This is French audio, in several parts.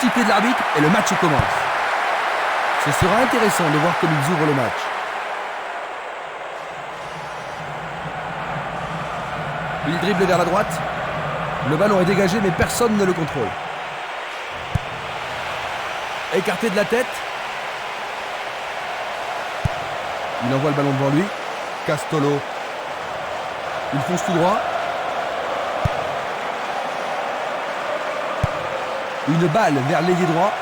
sifflet de l'arbitre et le match commence. Ce sera intéressant de voir comme ils ouvrent le match. Il dribble vers la droite. Le ballon est dégagé mais personne ne le contrôle. Écarté de la tête. Il envoie le ballon devant lui. Castolo. Il fonce tout droit. Une balle vers l'ailier droit.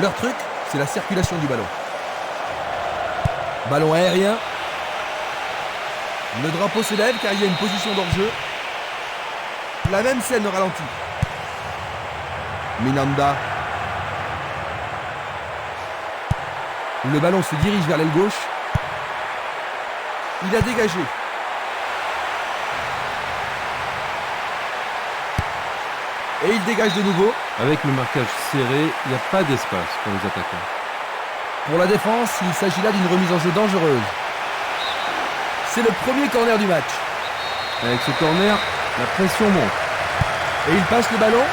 Leur truc, c'est la circulation du ballon. Ballon aérien. Le drapeau se lève car il y a une position d'hors-jeu. La même scène au ralenti. Minanda. Le ballon se dirige vers l'aile gauche. Il a dégagé. Et il dégage de nouveau. Avec le marquage serré, il n'y a pas d'espace pour les attaquants. Pour la défense, il s'agit là d'une remise en jeu dangereuse. C'est le premier corner du match. Avec ce corner, la pression monte. Et il passe le ballon.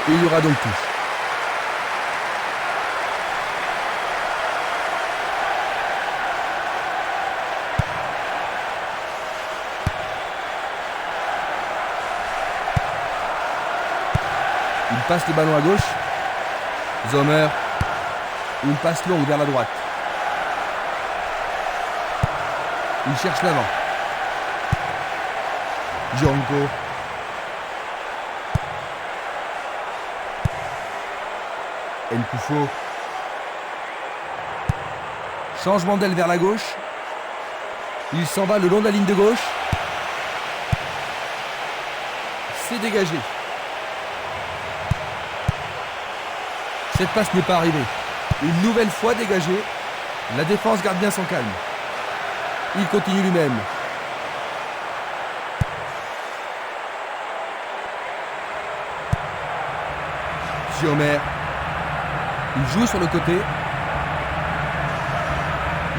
Et il y aura donc touche. Il passe le ballon à gauche. Sommer. Une passe longue vers la droite. Il cherche l'avant. Gianco. Nkufo. Changement d'aile vers la gauche. Il s'en va le long de la ligne de gauche. C'est dégagé. Cette passe n'est pas arrivée. Une nouvelle fois dégagée. La défense garde bien son calme. Il continue lui-même. Sommer. Il joue sur le côté.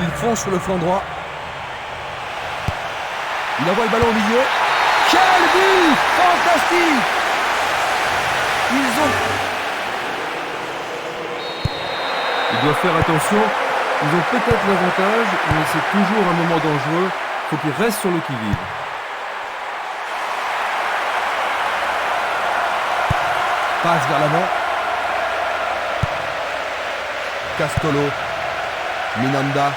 Il fonce sur le flanc droit. Il envoie le ballon au milieu. Quel but fantastique! Ils doivent faire attention. Ils ont peut-être l'avantage, mais c'est toujours un moment dangereux. Il faut qu'ils restent sur le qui-vive. Passe vers l'avant. Castolo. Minanda.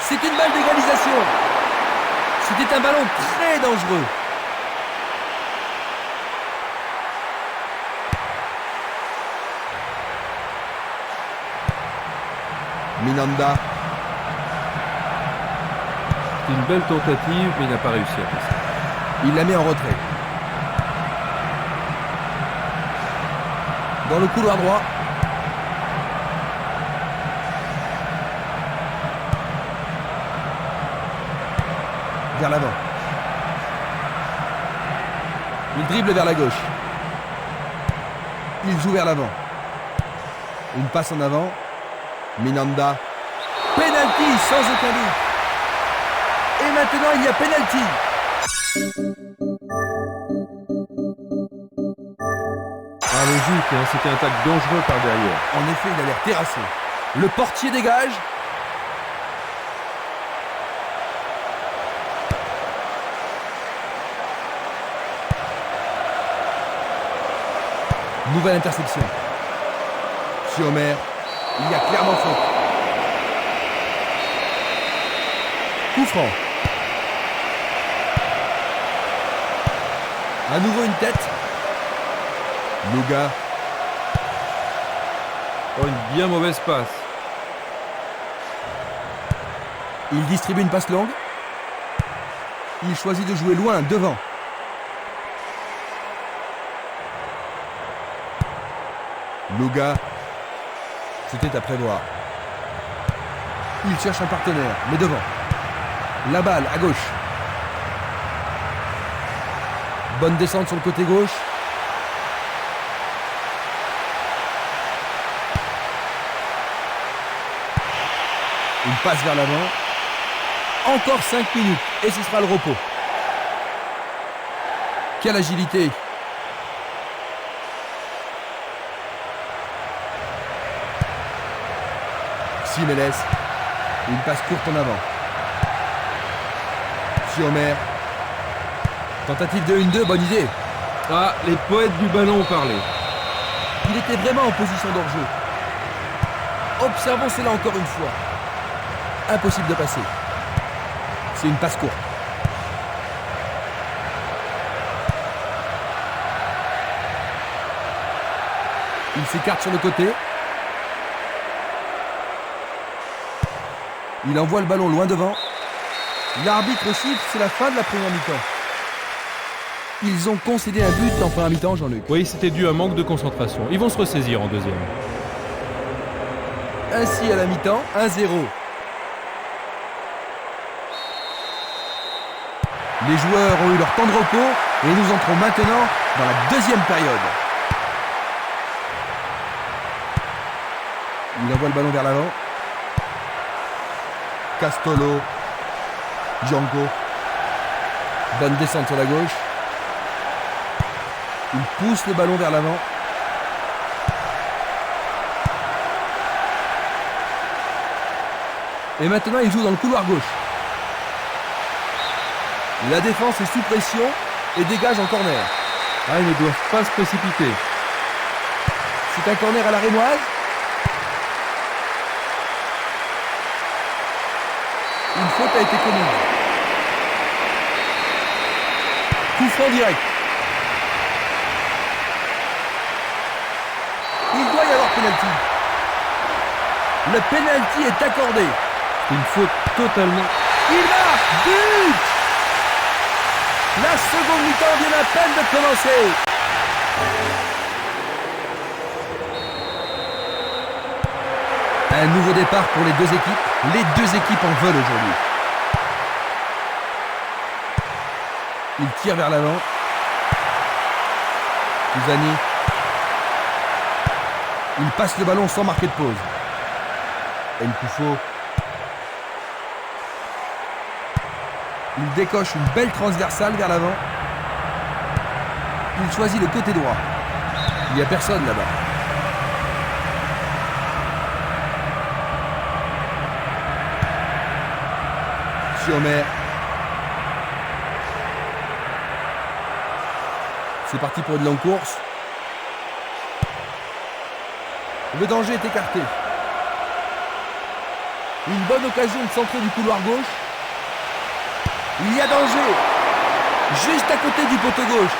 C'est une balle d'égalisation. C'était un ballon très dangereux. Minanda. C'est une belle tentative, mais il n'a pas réussi à passer. Il la met en retrait. Dans le couloir droit. Vers l'avant. Il dribble vers la gauche. Il joue vers l'avant. Une passe en avant. Minanda. Penalty sans aucun doute. Et maintenant il y a penalty. Ah, logique, hein, c'était un tacle dangereux par derrière. En effet, il a l'air terrassé. Le portier dégage. Nouvelle interception. Sommer. Il y a clairement faute. Coup franc. À nouveau une tête. Luga. Oh, une bien mauvaise passe. Il distribue une passe longue. Il choisit de jouer loin, devant. Luga. C'était à prévoir. Il cherche un partenaire, mais devant. La balle à gauche. Bonne descente sur le côté gauche. Une passe vers l'avant. Encore 5 minutes et ce sera le repos. Quelle agilité! Simeles. Une passe courte en avant. Siomer. Tentative de 1-2, bonne idée. Ah, les poètes du ballon ont parlé. Il était vraiment en position d'hors-jeu. Observons cela encore une fois. Impossible de passer. C'est une passe courte. Il s'écarte sur le côté. Il envoie le ballon loin devant. L'arbitre siffle, c'est la fin de la première mi-temps. Ils ont concédé un but en première mi-temps, Jean-Luc. Oui, c'était dû à un manque de concentration. Ils vont se ressaisir en deuxième. Ainsi à la mi-temps, 1-0. Les joueurs ont eu leur temps de repos et nous entrons maintenant dans la deuxième période. Il envoie le ballon vers l'avant. Castolo. Django. Bonne descente sur la gauche. Il pousse le ballon vers l'avant. Et maintenant il joue dans le couloir gauche. La défense est sous pression et dégage en corner. Ah, ils ne doivent pas se précipiter. C'est un corner à la rémoise. Une faute a été commise. Coup franc direct. Il doit y avoir pénalty. Le pénalty est accordé. C'est une faute totalement... Il marque! But! La seconde mi-temps vient à peine de commencer. Un nouveau départ pour les deux équipes. Les deux équipes en veulent aujourd'hui. Il tire vers l'avant. Pisani. Il passe le ballon sans marquer de pause. Nkoufo. Il décoche une belle transversale vers l'avant. Il choisit le côté droit. Il n'y a personne là-bas. Siomer. C'est parti pour une longue course. Le danger est écarté. Une bonne occasion de centrer du couloir gauche. Il y a danger. Juste à côté du poteau gauche.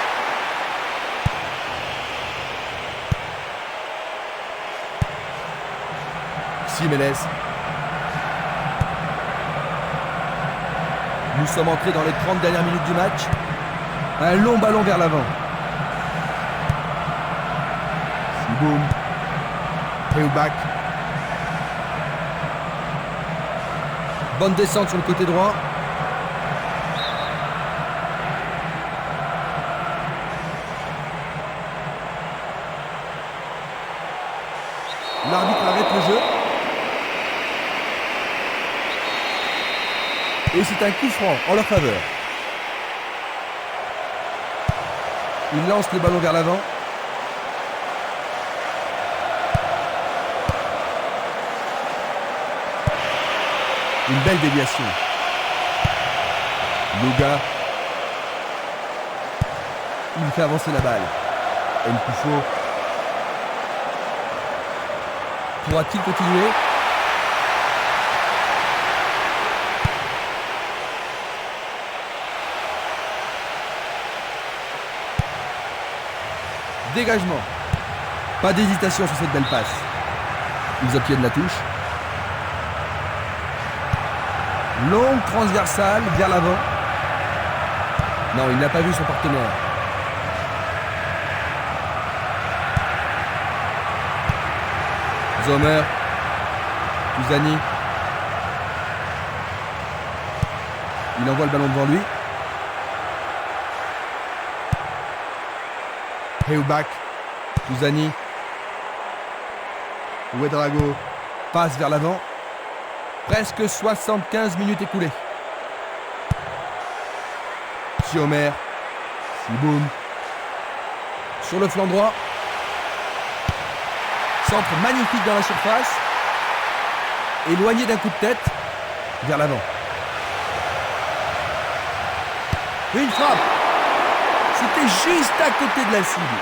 Simeles. Nous sommes entrés dans les 30 dernières minutes du match. Un long ballon vers l'avant. Siboum. Peubach. Bonne descente sur le côté droit. L'arbitre arrête le jeu. Et c'est un coup franc en leur faveur. Il lance le ballon vers l'avant. Une belle déviation. Luga. Il fait avancer la balle. Nkoufo. Pourra-t-il continuer? Dégagement. Pas d'hésitation sur cette belle passe. Ils obtiennent la touche. Longue transversale vers l'avant. Non, il n'a pas vu son partenaire. Zomer. Pisani. Il envoie le ballon devant lui. Heuback. Touzani. Ouedraogo passe vers l'avant. Presque 75 minutes écoulées. Siomer. Siboum. Sur le flanc droit. Centre magnifique dans la surface. Éloigné d'un coup de tête. Vers l'avant. Une frappe. C'était juste à côté de la cible.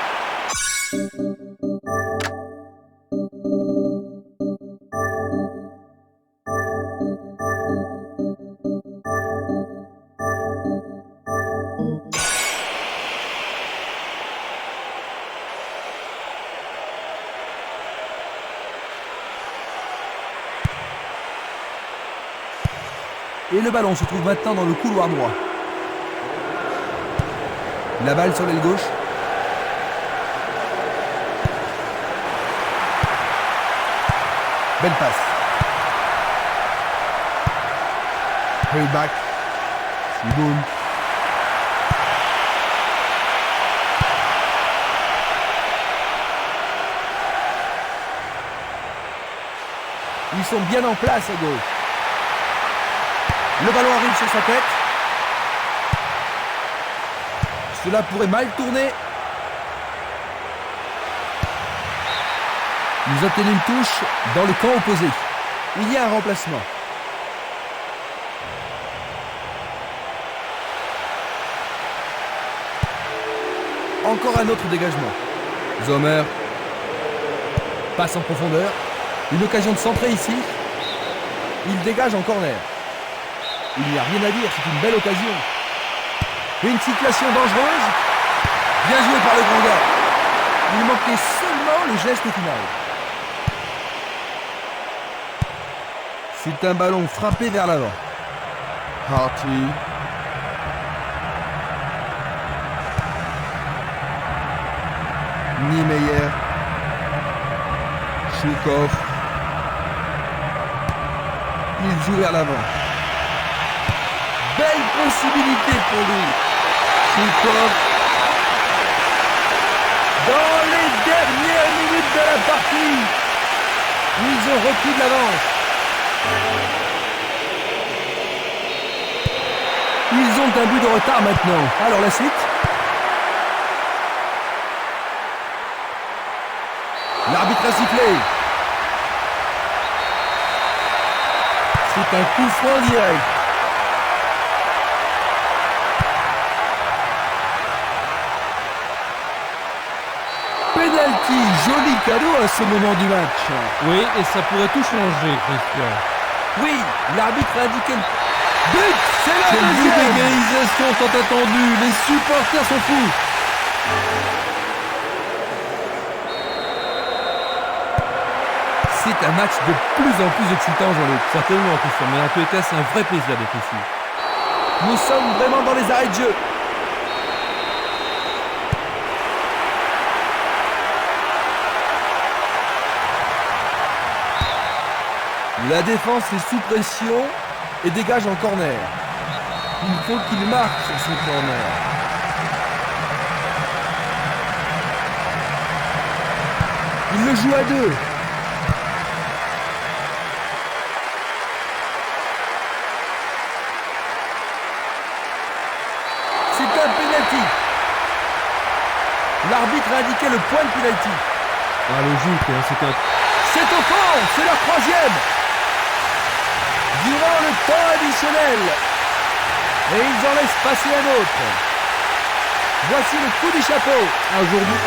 Et le ballon se trouve maintenant dans le couloir droit. La balle sur l'aile gauche. Belle passe. Heuback. Siboum. Ils sont bien en place à gauche. Le ballon arrive sur sa tête. Cela pourrait mal tourner. Nous obtenons une touche dans le camp opposé. Il y a un remplacement. Encore un autre dégagement. Zomer. Passe en profondeur. Une occasion de centrer ici. Il dégage en corner. Il n'y a rien à dire, c'est une belle occasion. Une situation dangereuse. Bien joué par le grand gars. Il manquait seulement le geste final. C'est un ballon frappé vers l'avant. Harty. Niemeyer. Choukov. Il joue vers l'avant. Belle possibilité pour lui. Choukov. Dans les dernières minutes de la partie, ils ont repris de l'avance. Ils ont un but de retard maintenant. Alors la suite. L'arbitre a sifflé. C'est un coup franc direct. Penalty, joli cadeau à ce moment du match. Oui, et ça pourrait tout changer, Christian. Oui, l'arbitre a indiqué le but. C'est la Quel but deuxième. d'égalisation tant attendu. Les supporters sont fous. C'est un match de plus en plus excitant, Jean-Luc. Certainement, Christian, mais en tous les cas, c'est un vrai plaisir d'être ici. Nous sommes vraiment dans les arrêts de jeu. La défense est sous pression et dégage en corner. Il faut qu'il marque sur ce corner. Il le joue à deux. C'est un penalty. L'arbitre a indiqué le point de penalty. Ah, logique, hein, C'est au fond, c'est leur troisième. Durant le temps additionnel. Et ils en laissent passer un autre. Voici le coup du chapeau. aujourd'hui.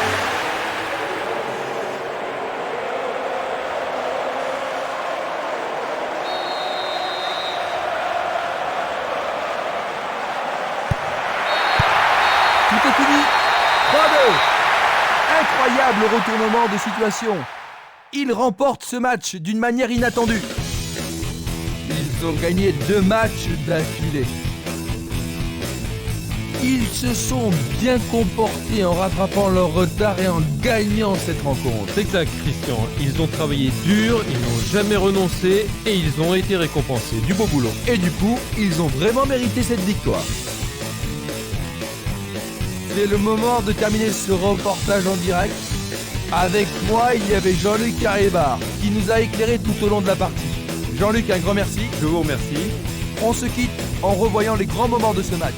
Tout est fini. 3-2. Incroyable retournement de situation. Ils remportent ce match d'une manière inattendue. Ils ont gagné 2 matchs d'affilée. Ils se sont bien comportés en rattrapant leur retard et en gagnant cette rencontre. Exact, Christian. Ils ont travaillé dur, ils n'ont jamais renoncé et ils ont été récompensés. Du beau boulot. Et du coup, ils ont vraiment mérité cette victoire. C'est le moment de terminer ce reportage en direct. Avec moi, il y avait Jean-Luc Carriébar qui nous a éclairé tout au long de la partie. Jean-Luc, un grand merci. Je vous remercie. On se quitte en revoyant les grands moments de ce match.